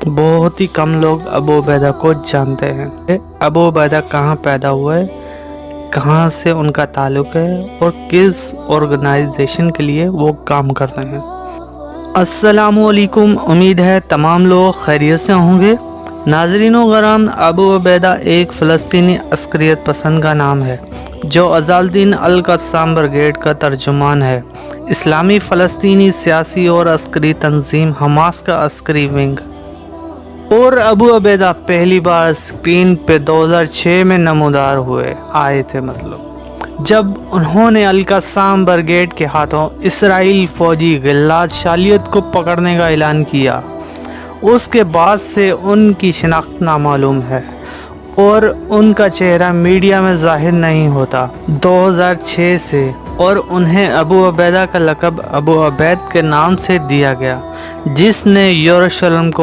بہت ہی کم لوگ ابو عبیدہ کو جانتے ہیں۔ ابو عبیدہ کہاں پیدا ہوئے، کہاں سے ان کا تعلق ہے اور کس آرگنائزیشن کے لیے وہ کام کرتے ہیں۔ السلام علیکم، امید ہے تمام لوگ خیریت سے ہوں گے۔ ناظرین و گرامی، ابو عبیدہ ایک فلسطینی عسکریت پسند کا نام ہے جو عزال الدین القسام بریگیڈ کا ترجمان ہے۔ اسلامی فلسطینی سیاسی اور عسکری تنظیم حماس کا عسکری ونگ، اور ابو عبیدہ پہلی بار اسکرین پہ 2006 میں نمودار آئے تھے، جب انہوں نے القسام بریگیڈ کے ہاتھوں اسرائیلی فوجی غلات شالیت کو پکڑنے کا اعلان کیا۔ اس کے بعد سے ان کی شناخت نامعلوم ہے اور ان کا چہرہ میڈیا میں ظاہر نہیں ہوتا۔ 2006 سے اور انہیں ابو عبیدہ کا لقب ابو عبید کے نام سے دیا گیا، جس نے یروشلم کو